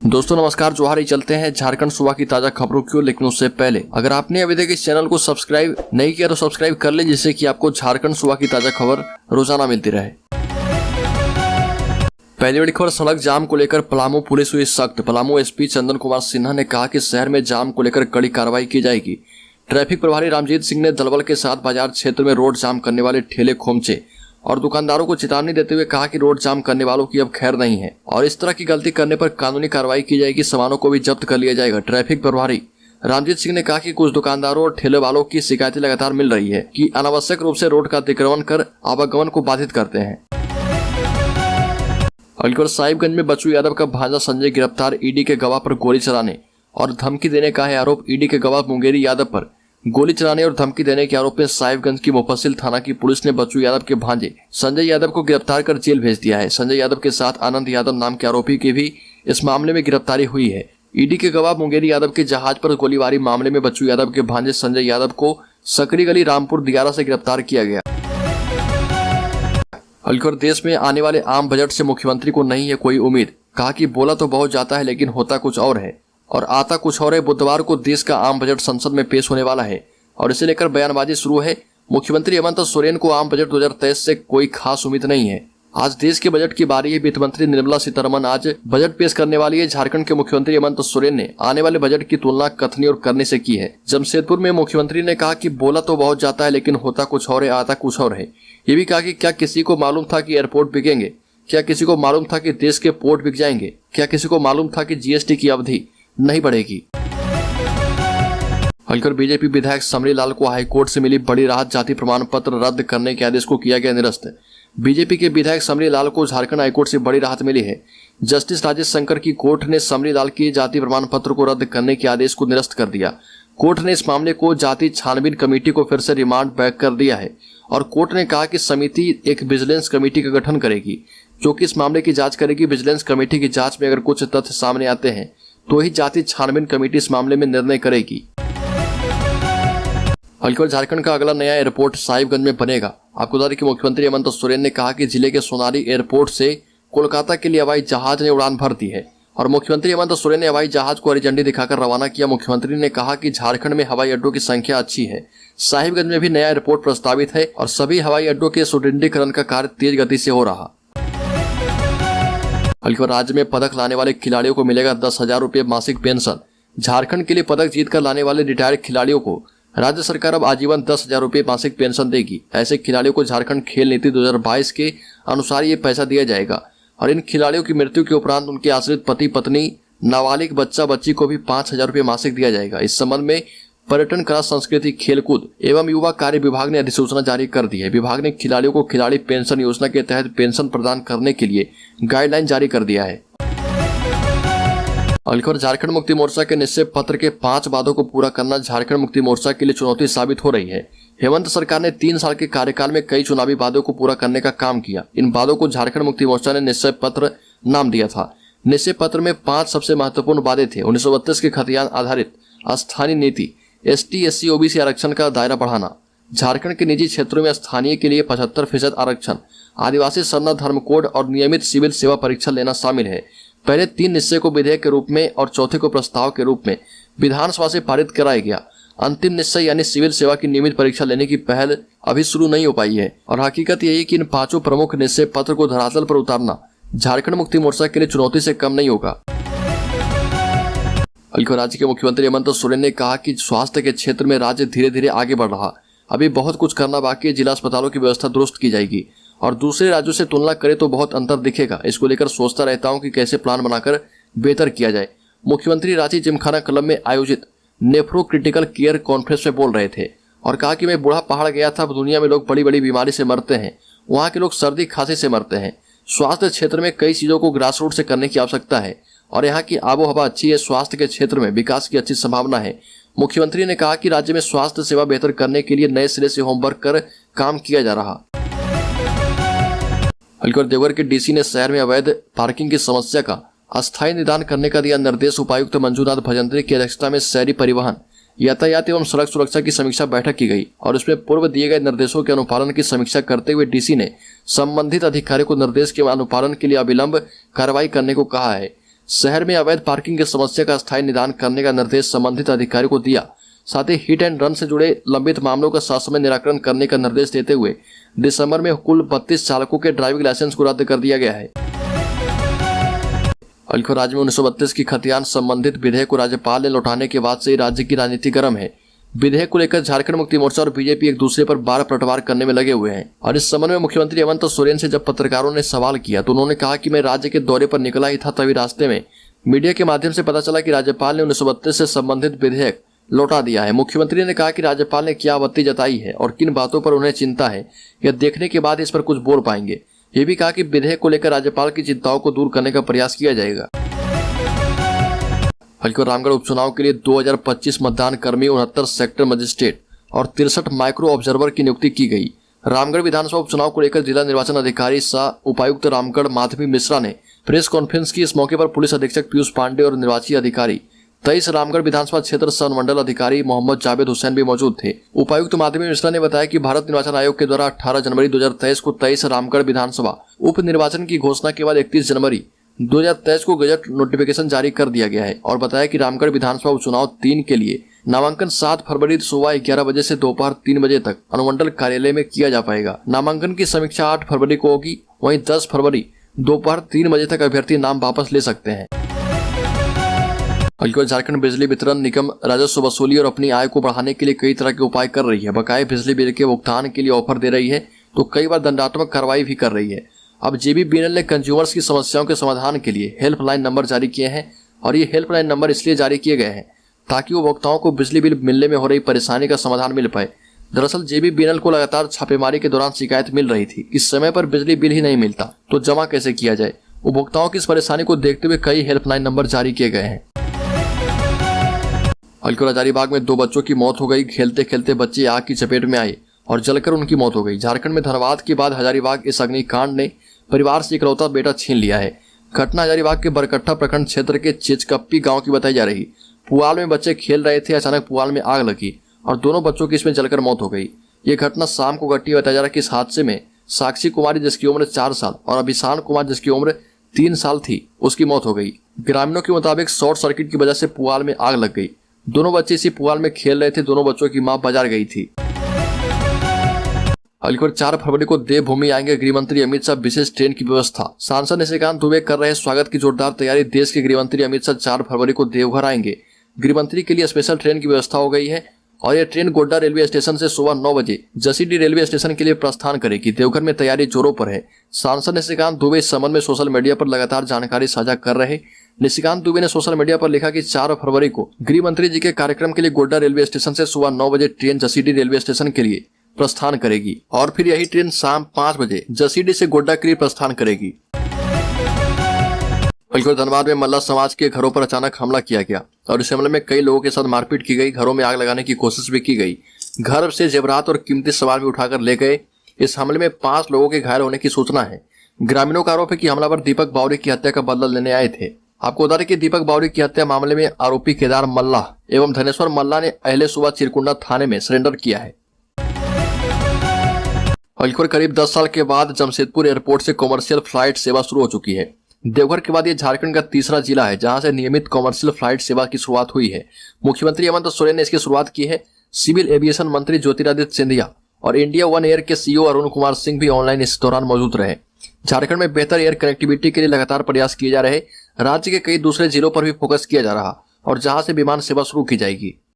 दोस्तों नमस्कार, जोहार। ही चलते हैं झारखंड सूबा की ताजा खबरों की ओर, लेकिन उससे पहले अगर आपने अभी तक इस चैनल को सब्सक्राइब नहीं किया तो सब्सक्राइब कर ले, जिससे कि आपको झारखंड सूबा की ताजा खबर रोजाना मिलती रहे। पहली बड़ी खबर, सड़क जाम को लेकर पलामू पुलिस हुई सख्त। पलामू एसपी चंदन कुमार सिन्हा ने कहा कि शहर में जाम को लेकर कड़ी कार्रवाई की जाएगी। ट्रैफिक प्रभारी रामजीत सिंह ने दलबल के साथ बाजार क्षेत्र में रोड जाम करने वाले ठेले, खोमचे और दुकानदारों को चेतावनी देते हुए कहा कि रोड जाम करने वालों की अब खैर नहीं है और इस तरह की गलती करने पर कानूनी कार्रवाई की जाएगी। सामानों को भी जब्त कर लिया जाएगा। ट्रैफिक प्रभारी रामजीत सिंह ने कहा कि कुछ दुकानदारों और ठेले वालों की शिकायतें लगातार मिल रही है कि अनावश्यक रूप से रोड का अतिक्रमण कर आवागमन को बाधित करते हैं। अलीगढ़ साहिबगंज में बच्चू यादव का भांजा संजय गिरफ्तार। ईडी के गवाह पर गोली चलाने और धमकी देने का है आरोप। ईडी के गवाह मुंगेरी यादव पर गोली चलाने और धमकी देने के आरोप में साहिबगंज की मुफस्सिल थाना की पुलिस ने बच्चू यादव के भांजे संजय यादव को गिरफ्तार कर जेल भेज दिया है। संजय यादव के साथ आनंद यादव नाम के आरोपी की भी इस मामले में गिरफ्तारी हुई है। ईडी के गवाह मुंगेरी यादव के जहाज पर गोलीबारी मामले में बच्चू यादव के भांजे संजय यादव को सकरी गली रामपुर दियारा से गिरफ्तार किया गया। अलीगढ़ देश में आने वाले आम बजट से मुख्यमंत्री को नहीं है कोई उम्मीद। कहा कि बोला तो बहुत जाता है लेकिन होता कुछ और है और आता कुछ और है। बुधवार को देश का आम बजट संसद में पेश होने वाला है और इसे लेकर बयानबाजी शुरू है। मुख्यमंत्री हेमंत सोरेन को आम बजट 2023 से कोई खास उम्मीद नहीं है। आज देश के बजट की बारी है। वित्त मंत्री निर्मला सीतारमण आज बजट पेश करने वाली है। झारखंड के मुख्यमंत्री हेमंत सोरेन ने आने वाले बजट की तुलना कथनी और करने से की है। जमशेदपुर में मुख्यमंत्री ने कहा कि बोला तो बहुत जाता है लेकिन होता कुछ और है, आता कुछ और है। ये भी कहा कि क्या किसी को मालूम था कि एयरपोर्ट बिकेंगे? क्या किसी को मालूम था कि देश के पोर्ट बिक जाएंगे? क्या किसी को मालूम था कि जीएसटी की अवधि नहीं बढ़ेगी? अलीगढ़ बीजेपी विधायक समरी लाल को हाईकोर्ट से मिली बड़ी राहत। जाति प्रमाण पत्र रद्द करने के आदेश को किया गया निरस्त। बीजेपी के विधायक समरी लाल को झारखंड हाईकोर्ट से बड़ी राहत मिली है। जस्टिस राजेश शंकर की कोर्ट ने समरी लाल की जाति प्रमाण पत्र को रद्द करने के आदेश को निरस्त कर दिया। कोर्ट ने इस मामले को जाति छानबीन कमेटी को फिर से रिमांड बैक कर दिया है और कोर्ट ने कहा कि समिति एक विजिलेंस कमेटी का गठन करेगी जो कि इस मामले की जांच करेगी। विजिलेंस कमेटी की जांच में अगर कुछ तथ्य सामने आते हैं तो ही जाति छानबीन कमेटी इस मामले में निर्णय करेगी। अलीगढ़ झारखंड का अगला नया एयरपोर्ट साहिबगंज में बनेगा। आपको बता दें कि मुख्यमंत्री हेमंत सोरेन ने कहा कि जिले के सोनारी एयरपोर्ट से कोलकाता के लिए हवाई जहाज ने उड़ान भर दी है और मुख्यमंत्री हेमंत सोरेन ने हवाई जहाज को हरी झंडी दिखाकर रवाना किया। मुख्यमंत्री ने कहा कि झारखंड में हवाई अड्डों की संख्या अच्छी है। साहिबगंज में भी नया एयरपोर्ट प्रस्तावित है और सभी हवाई अड्डों के सुदृढ़ीकरण का कार्य तेज गति से हो रहा। अलीगढ़ राज्य में पदक लाने वाले खिलाड़ियों को मिलेगा 10,000 रुपये मासिक पेंशन। झारखंड के लिए पदक जीतकर लाने वाले रिटायर्ड खिलाड़ियों को राज्य सरकार अब आजीवन 10,000 रुपये मासिक पेंशन देगी। ऐसे खिलाड़ियों को झारखंड खेल नीति 2022 के अनुसार ये पैसा दिया जाएगा और इन खिलाड़ियों की मृत्यु के उपरांत उनके आश्रित पति पत्नी, नाबालिग बच्चा बच्ची को भी 5,000 रुपये मासिक दिया जाएगा। इस संबंध में पर्यटन, कला, संस्कृति, खेलकूद एवं युवा कार्य विभाग ने अधिसूचना जारी कर दी है। विभाग ने खिलाड़ियों को खिलाड़ी पेंशन योजना के तहत पेंशन प्रदान करने के लिए गाइडलाइन जारी कर दिया है। अलीगढ़ झारखंड मुक्ति मोर्चा के निश्चय पत्र के 5 वादों को पूरा करना झारखंड मुक्ति मोर्चा के लिए चुनौती साबित हो रही है। हेमंत सरकार ने 3 साल के कार्यकाल में कई चुनावी वादों को पूरा करने का काम किया। इन वादों को झारखंड मुक्ति मोर्चा ने निश्चय पत्र नाम दिया था। निश्चय पत्र में 5 सबसे महत्वपूर्ण वादे थे। 1932 के खतियान आधारित स्थानीय नीति, ST SC OBC आरक्षण का दायरा बढ़ाना, झारखंड के निजी क्षेत्रों में स्थानीय के लिए 75% आरक्षण, आदिवासी सरना धर्म कोड और नियमित सिविल सेवा परीक्षा लेना शामिल है। पहले 3 निश्चय को विधेयक के रूप में और चौथे को प्रस्ताव के रूप में विधानसभा से पारित कराया गया। अंतिम निश्चय यानी सिविल सेवा की नियमित परीक्षा लेने की पहल अभी शुरू नहीं हो पाई है और हकीकत यही है कि इन 5 प्रमुख निश्चय पत्र को धरातल पर उतारना झारखंड मुक्ति मोर्चा के लिए चुनौती से कम नहीं होगा। अलीगढ़ राज्य के मुख्यमंत्री हेमंत सोरेन ने कहा कि स्वास्थ्य के क्षेत्र में राज्य धीरे धीरे आगे बढ़ रहा, अभी बहुत कुछ करना बाकी है। जिला अस्पतालों की व्यवस्था दुरुस्त की जाएगी और दूसरे राज्यों से तुलना करें तो बहुत अंतर दिखेगा। इसको लेकर सोचता रहता हूं कि कैसे प्लान बनाकर बेहतर किया जाए। मुख्यमंत्री रांची जिमखाना क्लब में आयोजित नेफ्रो क्रिटिकल केयर कॉन्फ्रेंस में बोल रहे थे और कहा कि मैं बूढ़ा पहाड़ गया था। दुनिया में लोग बड़ी बड़ी बीमारी से मरते हैं, वहाँ के लोग सर्दी खांसी से मरते हैं। स्वास्थ्य क्षेत्र में कई चीजों को ग्रास रूट से करने की आवश्यकता है और यहाँ की आबो हवा अच्छी है। स्वास्थ्य के क्षेत्र में विकास की अच्छी संभावना है। मुख्यमंत्री ने कहा कि राज्य में स्वास्थ्य सेवा बेहतर करने के लिए नए सिरे से होमवर्क कर काम किया जा रहा। अलीगढ़ देवघर के डीसी ने शहर में अवैध पार्किंग की समस्या का अस्थायी निदान करने का दिया निर्देश। उपायुक्त मंजूनाथ भजंत्री की अध्यक्षता में शहरी परिवहन, यातायात एवं सड़क सुरक्षा की समीक्षा बैठक की गई और इसमें पूर्व दिए गए निर्देशों के अनुपालन की समीक्षा करते हुए डीसी ने संबंधित अधिकारियों को निर्देश के अनुपालन के लिए अविलंब कार्रवाई करने को कहा है। शहर में अवैध पार्किंग की समस्या का स्थायी निदान करने का निर्देश संबंधित अधिकारी को दिया। साथ ही हिट एंड रन से जुड़े लंबित मामलों का ससमय निराकरण करने का निर्देश देते हुए दिसंबर में कुल 32 चालकों के ड्राइविंग लाइसेंस को रद्द कर दिया गया है। राज्य में 1932 की खतियान संबंधित विधेयक को राज्यपाल ने लौटाने के बाद से ही राज्य की राजनीति गर्म है। विधेयक को लेकर झारखंड मुक्ति मोर्चा और बीजेपी एक दूसरे पर बार पलटवार करने में लगे हुए हैं। और इस संबंध में मुख्यमंत्री हेमंत सोरेन से जब पत्रकारों ने सवाल किया तो उन्होंने कहा कि मैं राज्य के दौरे पर निकला ही था, तभी रास्ते में मीडिया के माध्यम से पता चला कि राज्यपाल ने 1932 से संबंधित विधेयक लौटा दिया है। मुख्यमंत्री ने कहा कि राज्यपाल ने क्या आपत्ति जताई है और किन बातों पर उन्हें चिंता है, यह देखने के बाद इस पर कुछ बोल पाएंगे। ये भी कहा कि विधेयक को लेकर राज्यपाल की चिंताओं को दूर करने का प्रयास किया जाएगा। रामगढ़ उपचुनाव के लिए 2025 मतदान कर्मी, 69 सेक्टर मजिस्ट्रेट और 63 माइक्रो ऑब्जर्वर की नियुक्ति की गई। रामगढ़ विधानसभा उपचुनाव को लेकर जिला निर्वाचन अधिकारी सह उपायुक्त रामगढ़ माधवी मिश्रा ने प्रेस कॉन्फ्रेंस की। इस मौके पर पुलिस अधीक्षक पीयूष पांडे और निर्वाची अधिकारी 23 रामगढ़ विधानसभा क्षेत्र सह अनुमंडल अधिकारी मोहम्मद जावेद हुसैन भी मौजूद थे। उपायुक्त माधवी मिश्रा ने बताया कि भारत निर्वाचन आयोग के द्वारा 18 जनवरी 2023 को 23 रामगढ़ विधानसभा उप निर्वाचन की घोषणा के बाद 31 जनवरी 2023 को गजट नोटिफिकेशन जारी कर दिया गया है और बताया कि रामगढ़ विधानसभा उपचुनाव 3 के लिए नामांकन 7 फरवरी सुबह 11 बजे से दोपहर 3 बजे तक अनुमंडल कार्यालय में किया जा पाएगा। नामांकन की समीक्षा 8 फरवरी को होगी। वहीं 10 फरवरी दोपहर 3 बजे तक अभ्यर्थी नाम वापस ले सकते हैं। झारखंड बिजली वितरण निगम राजस्व वसूली और अपनी आय को बढ़ाने के लिए कई तरह के उपाय कर रही है। बकाये बिजली बिल के भुगतान के लिए ऑफर दे रही है तो कई बार दंडात्मक कार्रवाई भी कर रही है। अब जेबीबीएनएल ने कंज्यूमर्स की समस्याओं के समाधान के लिए हेल्पलाइन नंबर जारी किए हैं और ये हेल्पलाइन नंबर इसलिए जारी किए गए हैं ताकि उपभोक्ताओं को बिजली बिल मिलने में हो रही परेशानी का समाधान मिल पाए। दरअसल जेबीबीएनएल को लगातार छापेमारी के दौरान शिकायत मिल रही थी कि समय पर बिजली बिल ही नहीं मिलता तो जमा कैसे किया जाए। उपभोक्ताओं की इस परेशानी को देखते हुए कई हेल्पलाइन नंबर जारी किए गए हैं। हजारीबाग में 2 बच्चों की मौत हो गई। खेलते खेलते बच्चे आग की चपेट में आए और जलकर उनकी मौत हो गई। झारखंड में धनबाद के बाद हजारीबाग इस अग्निकांड ने परिवार से इकलौता बेटा छीन लिया है। घटना हजारीबाग के बरकट्टा प्रखंड क्षेत्र के चिचकप्पी गांव की बताई जा रही। पुआल में बच्चे खेल रहे थे, अचानक पुआल में आग लगी और दोनों बच्चों की इसमें जलकर मौत हो गई। ये घटना शाम को घटी। बताया जा रहा है कि इस हादसे में साक्षी कुमारी जिसकी उम्र 4 साल और अभिशान कुमार जिसकी उम्र 3 साल थी उसकी मौत हो गई। ग्रामीणों के मुताबिक शॉर्ट सर्किट की वजह से पुआल में आग लग गई। दोनों बच्चे इसी पुआल में खेल रहे थे। दोनों बच्चों की मां बाजार गई थी। 4 फरवरी को देवभूमि आएंगे गृह मंत्री अमित शाह। विशेष ट्रेन की व्यवस्था। सांसद निशिकांत दुबे कर रहे स्वागत की जोरदार तैयारी। देश के गृह मंत्री अमित शाह 4 फरवरी को देवघर आएंगे। गृह मंत्री के लिए स्पेशल ट्रेन की व्यवस्था हो गई है और यह ट्रेन गोड्डा रेलवे स्टेशन से सुबह 9 बजे जसीडीह रेलवे स्टेशन के लिए प्रस्थान करेगी। देवघर में तैयारी जोरों पर है। सांसद निशिकांत दुबे इस संबंध में सोशल मीडिया पर लगातार जानकारी साझा कर रहे। निशिकांत दुबे ने सोशल मीडिया पर लिखा कि 4 फरवरी को गृह मंत्री जी के कार्यक्रम के लिए गोड्डा रेलवे स्टेशन से सुबह 9 बजे ट्रेन जसीडीह रेलवे स्टेशन के लिए प्रस्थान करेगी और फिर यही ट्रेन शाम 5 बजे जसीडीह से गोड्डा के लिए प्रस्थान करेगी। धनबाद में मल्ला समाज के घरों पर अचानक हमला किया गया और इस हमले में कई लोगों के साथ मारपीट की गई। घरों में आग लगाने की कोशिश भी की गई। घर से जेवरात और कीमती सामान भी उठाकर ले गए। इस हमले में 5 लोगों के घायल होने की सूचना है। ग्रामीणों का आरोप है कि हमलावर दीपक बावरी की हत्या का बदला लेने आए थे। आपको बता दें कि दीपक बावरी की हत्या मामले में आरोपी केदार मल्ला एवं धनेश्वर मल्ला ने अहले सुबह चिरकुंडा थाने में सरेंडर किया है। करीब 10 साल के बाद जमशेदपुर एयरपोर्ट से कॉमर्शियल फ्लाइट सेवा शुरू हो चुकी है। देवघर के बाद ये झारखंड का तीसरा जिला है जहां से नियमित कॉमर्शियल फ्लाइट सेवा की शुरुआत हुई है। मुख्यमंत्री हेमंत सोरेन ने इसकी शुरुआत की है। सिविल एविएशन मंत्री ज्योतिरादित्य सिंधिया और इंडिया वन एयर के सीईओ अरुण कुमार सिंह भी ऑनलाइन इस दौरान मौजूद रहे। झारखंड में बेहतर एयर कनेक्टिविटी के लिए लगातार प्रयास किए जा रहे। राज्य के कई दूसरे जिलों पर भी फोकस किया जा रहा और जहां से विमान सेवा शुरू की जाएगी।